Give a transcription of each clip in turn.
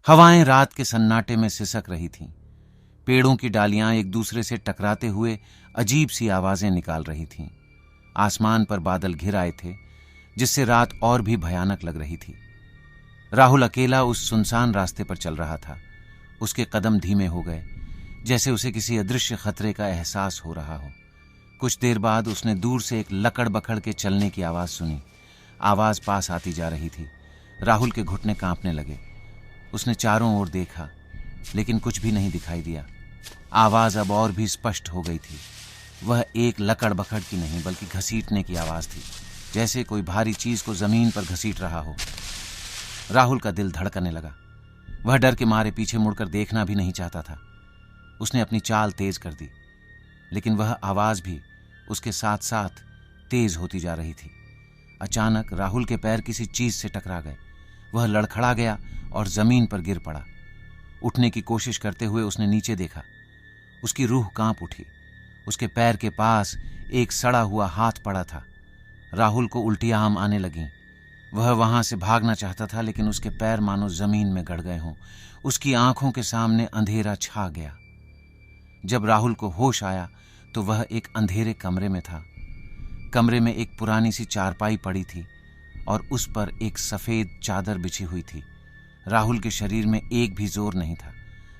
हवाएं रात के सन्नाटे में सिसक रही थीं। पेड़ों की डालियां एक दूसरे से टकराते हुए अजीब सी आवाजें निकाल रही थीं। आसमान पर बादल घिर आए थे, जिससे रात और भी भयानक लग रही थी। राहुल अकेला उस सुनसान रास्ते पर चल रहा था। उसके कदम धीमे हो गए, जैसे उसे किसी अदृश्य खतरे का एहसास हो रहा हो। कुछ देर बाद उसने दूर से एक लकड़ बकड़ के चलने की आवाज सुनी। आवाज पास आती जा रही थी। राहुल के घुटने कांपने लगे। उसने चारों ओर देखा, लेकिन कुछ भी नहीं दिखाई दिया। आवाज अब और भी स्पष्ट हो गई थी। वह एक लकड़ बकड़ की नहीं, बल्कि घसीटने की आवाज थी, जैसे कोई भारी चीज को जमीन पर घसीट रहा हो। राहुल का दिल धड़कने लगा। वह डर के मारे पीछे मुड़कर देखना भी नहीं चाहता था। उसने अपनी चाल तेज कर दी, लेकिन वह आवाज भी उसके साथ साथ तेज होती जा रही थी। अचानक राहुल के पैर किसी चीज से टकरा गए। वह लड़खड़ा गया और जमीन पर गिर पड़ा। उठने की कोशिश करते हुए उसने नीचे देखा। उसकी रूह कांप उठी। उसके पैर के पास एक सड़ा हुआ हाथ पड़ा था। राहुल को उल्टियां आने लगीं। वह वहां से भागना चाहता था, लेकिन उसके पैर मानो जमीन में गड़ गए हों। उसकी आंखों के सामने अंधेरा छा गया। जब राहुल को होश आया तो वह एक अंधेरे कमरे में था। कमरे में एक पुरानी सी चारपाई पड़ी थी और उस पर एक सफेद चादर बिछी हुई थी। राहुल के शरीर में एक भी जोर नहीं था।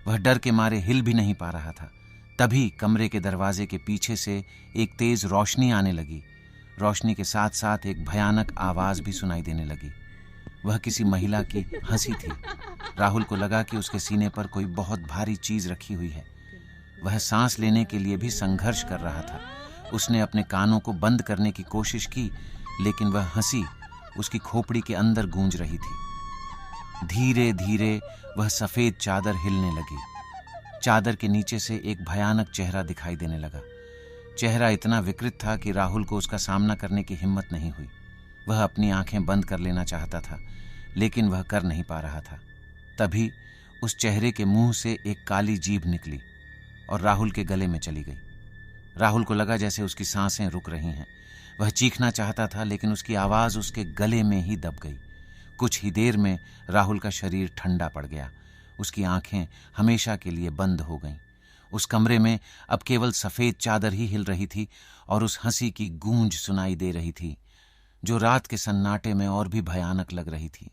वह डर के मारे हिल भी नहीं पा रहा था। तभी कमरे के दरवाजे के पीछे से एक तेज रोशनी आने लगी। रोशनी के साथ साथ एक भयानक आवाज भी सुनाई देने लगी। वह किसी महिला की हंसी थी। राहुल को लगा कि उसके सीने पर कोई बहुत भारी चीज रखी हुई है। वह सांस लेने के लिए भी संघर्ष कर रहा था। उसने अपने कानों को बंद करने की कोशिश की, लेकिन वह हंसी उसकी खोपड़ी के अंदर गूंज रही थी। धीरे धीरे वह सफेद चादर हिलने लगी। चादर के नीचे से एक भयानक चेहरा दिखाई देने लगा। चेहरा इतना विकृत था कि राहुल को उसका सामना करने की हिम्मत नहीं हुई। वह अपनी आंखें बंद कर लेना चाहता था, लेकिन वह कर नहीं पा रहा था। तभी उस चेहरे के मुंह से एक काली जीभ निकली और राहुल के गले में चली गई। राहुल को लगा जैसे उसकी सांसें रुक रही हैं। वह चीखना चाहता था, लेकिन उसकी आवाज उसके गले में ही दब गई। कुछ ही देर में राहुल का शरीर ठंडा पड़ गया। उसकी आंखें हमेशा के लिए बंद हो गईं। उस कमरे में अब केवल सफेद चादर ही हिल रही थी और उस हंसी की गूंज सुनाई दे रही थी, जो रात के सन्नाटे में और भी भयानक लग रही थी।